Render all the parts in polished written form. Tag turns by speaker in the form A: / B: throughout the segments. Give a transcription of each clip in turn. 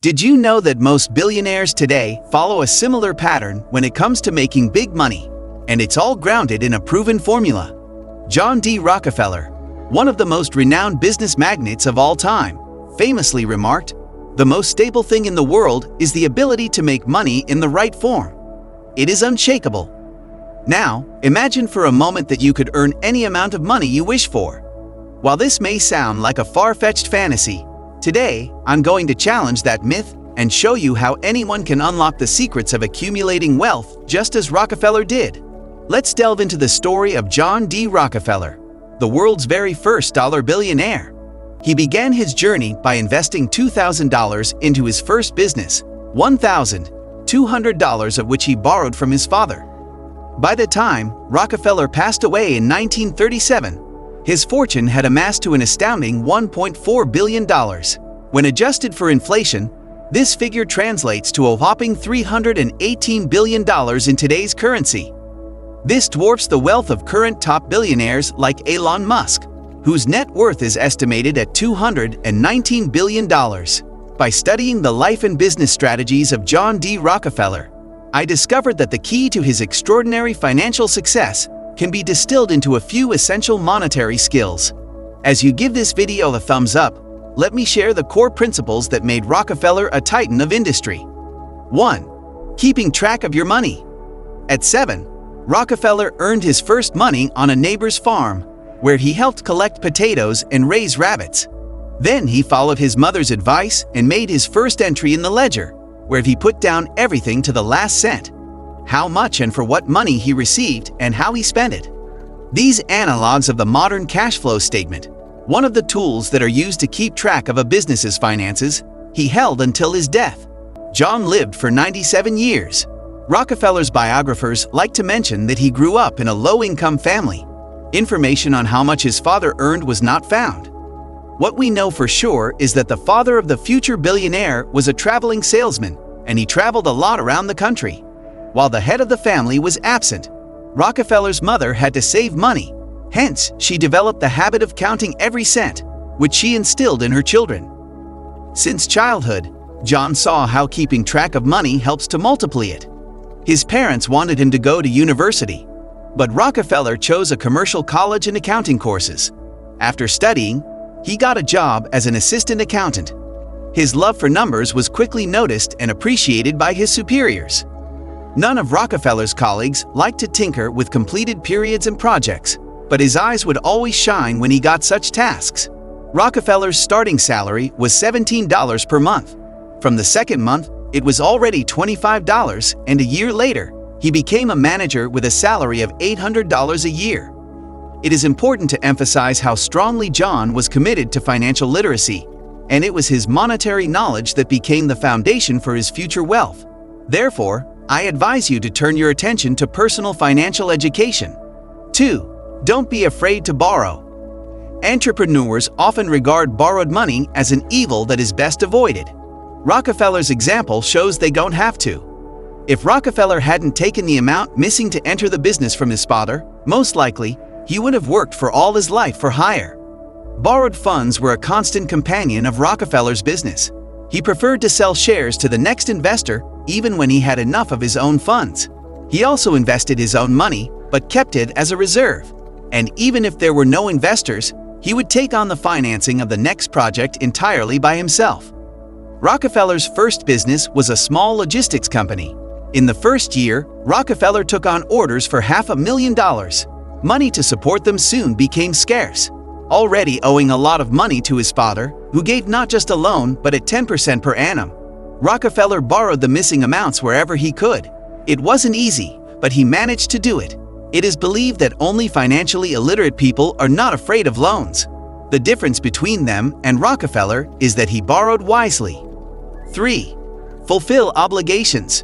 A: Did you know that most billionaires today follow a similar pattern when it comes to making big money? And it's all grounded in a proven formula. John D. Rockefeller, one of the most renowned business magnates of all time, famously remarked, "The most stable thing in the world is the ability to make money in the right form. It is unshakable." Now, imagine for a moment that you could earn any amount of money you wish for. While this may sound like a far-fetched fantasy, today I'm going to challenge that myth and show you how anyone can unlock the secrets of accumulating wealth just as Rockefeller did. Let's delve into the story of John D. Rockefeller, the world's very first dollar billionaire. He began his journey by investing $2,000 into his first business, $1,200 of which he borrowed from his father. By the time Rockefeller passed away in 1937, his fortune had amassed to an astounding $1.4 billion. When adjusted for inflation, this figure translates to a whopping $318 billion in today's currency. This dwarfs the wealth of current top billionaires like Elon Musk, whose net worth is estimated at $219 billion. By studying the life and business strategies of John D. Rockefeller, I discovered that the key to his extraordinary financial success can be distilled into a few essential monetary skills. As you give this video a thumbs up, let me share the core principles that made Rockefeller a titan of industry. 1. Keeping track of your money. At 7, Rockefeller earned his first money on a neighbor's farm, where he helped collect potatoes and raise rabbits. Then he followed his mother's advice and made his first entry in the ledger, where he put down everything to the last cent, how much and for what money he received and how he spent it. These analogs of the modern cash flow statement, one of the tools that are used to keep track of a business's finances, he held until his death. John lived for 97 years. Rockefeller's biographers like to mention that he grew up in a low-income family. Information on how much his father earned was not found. What we know for sure is that the father of the future billionaire was a traveling salesman, and he traveled a lot around the country. While the head of the family was absent, Rockefeller's mother had to save money. Hence, she developed the habit of counting every cent, which she instilled in her children. Since childhood, John saw how keeping track of money helps to multiply it. His parents wanted him to go to university, but Rockefeller chose a commercial college and accounting courses. After studying, he got a job as an assistant accountant. His love for numbers was quickly noticed and appreciated by his superiors. None of Rockefeller's colleagues liked to tinker with completed periods and projects, but his eyes would always shine when he got such tasks. Rockefeller's starting salary was $17 per month. From the second month, it was already $25, and a year later, he became a manager with a salary of $800 a year. It is important to emphasize how strongly John was committed to financial literacy, and it was his monetary knowledge that became the foundation for his future wealth. Therefore, I advise you to turn your attention to personal financial education. 2. Don't be afraid to borrow. Entrepreneurs often regard borrowed money as an evil that is best avoided. Rockefeller's example shows they don't have to. If Rockefeller hadn't taken the amount missing to enter the business from his father, most likely, he would have worked for all his life for hire. Borrowed funds were a constant companion of Rockefeller's business. He preferred to sell shares to the next investor even when he had enough of his own funds. He also invested his own money, but kept it as a reserve. And even if there were no investors, he would take on the financing of the next project entirely by himself. Rockefeller's first business was a small logistics company. In the first year, Rockefeller took on orders for $500,000. Money to support them soon became scarce. Already owing a lot of money to his father, who gave not just a loan but at 10% per annum, Rockefeller borrowed the missing amounts wherever he could. It wasn't easy, but he managed to do it. It is believed that only financially illiterate people are not afraid of loans. The difference between them and Rockefeller is that he borrowed wisely. 3. Fulfill obligations.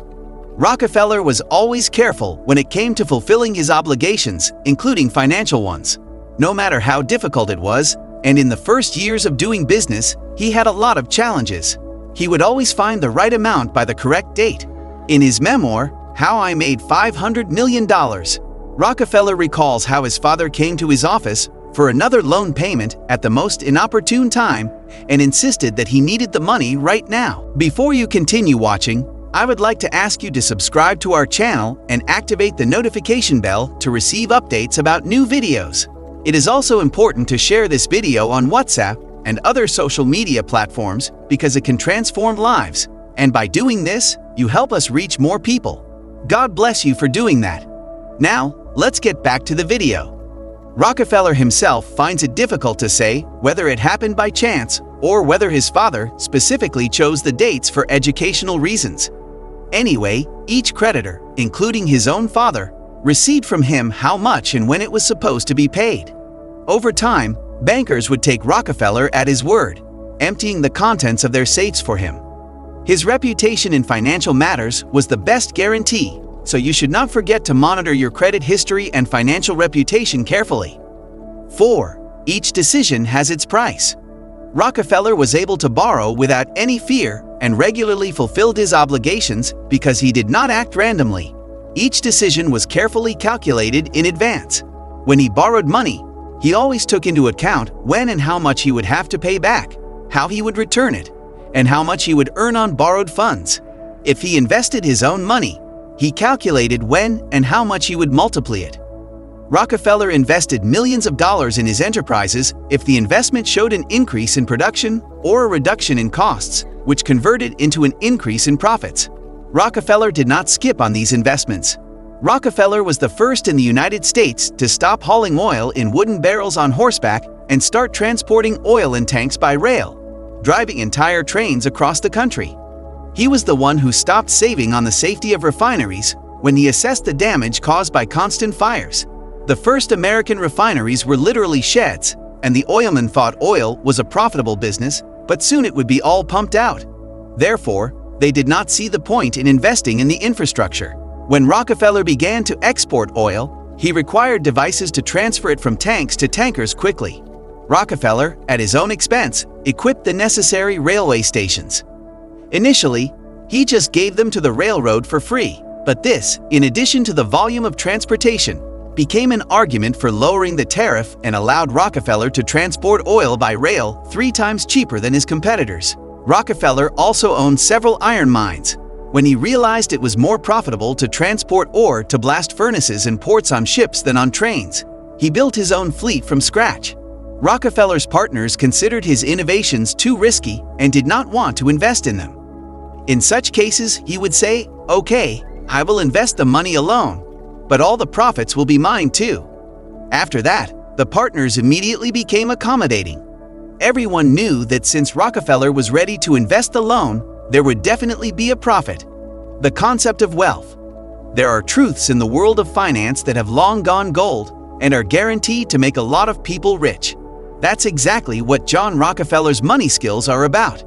A: Rockefeller was always careful when it came to fulfilling his obligations, including financial ones, no matter how difficult it was, and in the first years of doing business, he had a lot of challenges. He would always find the right amount by the correct date. In his memoir, How I Made $500 Million, Rockefeller recalls how his father came to his office for another loan payment at the most inopportune time and insisted that he needed the money right now. Before you continue watching, I would like to ask you to subscribe to our channel and activate the notification bell to receive updates about new videos. It is also important to share this video on WhatsApp and other social media platforms because it can transform lives, and by doing this, you help us reach more people. God bless you for doing that. Now, let's get back to the video. Rockefeller himself finds it difficult to say whether it happened by chance or whether his father specifically chose the dates for educational reasons. Anyway, each creditor, including his own father, received from him how much and when it was supposed to be paid. Over time, bankers would take Rockefeller at his word, emptying the contents of their safes for him. His reputation in financial matters was the best guarantee, so you should not forget to monitor your credit history and financial reputation carefully. 4. Each decision has its price. Rockefeller was able to borrow without any fear and regularly fulfilled his obligations because he did not act randomly. Each decision was carefully calculated in advance. When he borrowed money, he always took into account when and how much he would have to pay back, how he would return it, and how much he would earn on borrowed funds. If he invested his own money, he calculated when and how much he would multiply it. Rockefeller invested millions of dollars in his enterprises if the investment showed an increase in production or a reduction in costs, which converted into an increase in profits. Rockefeller did not skip on these investments. Rockefeller was the first in the United States to stop hauling oil in wooden barrels on horseback and start transporting oil in tanks by rail, driving entire trains across the country. He was the one who stopped saving on the safety of refineries when he assessed the damage caused by constant fires. The first American refineries were literally sheds, and the oilmen thought oil was a profitable business, but soon it would be all pumped out. Therefore, they did not see the point in investing in the infrastructure. When Rockefeller began to export oil, he required devices to transfer it from tanks to tankers quickly. Rockefeller, at his own expense, equipped the necessary railway stations. Initially, he just gave them to the railroad for free, but this, in addition to the volume of transportation, became an argument for lowering the tariff and allowed Rockefeller to transport oil by rail 3 times cheaper than his competitors. Rockefeller also owned several iron mines. When he realized it was more profitable to transport ore to blast furnaces and ports on ships than on trains, he built his own fleet from scratch. Rockefeller's partners considered his innovations too risky and did not want to invest in them. In such cases, he would say, "Okay, I will invest the money alone, but all the profits will be mine too." After that, the partners immediately became accommodating. Everyone knew that since Rockefeller was ready to invest the loan, there would definitely be a profit. The concept of wealth. There are truths in the world of finance that have long gone gold and are guaranteed to make a lot of people rich. That's exactly what John Rockefeller's money skills are about.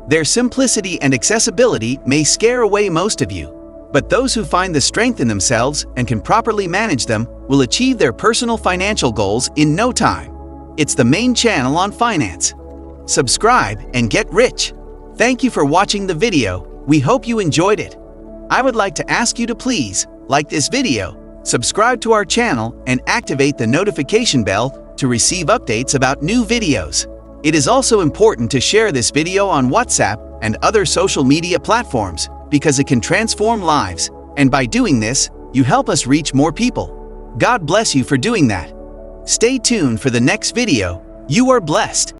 A: Their simplicity and accessibility may scare away most of you, but those who find the strength in themselves and can properly manage them will achieve their personal financial goals in no time. It's the main channel on finance. Subscribe and get rich. Thank you for watching the video. We hope you enjoyed it. I would like to ask you to please like this video, subscribe to our channel, and activate the notification bell to receive updates about new videos. It is also important to share this video on WhatsApp and other social media platforms because it can transform lives, and by doing this, you help us reach more people. God bless you for doing that. Stay tuned for the next video. You are blessed.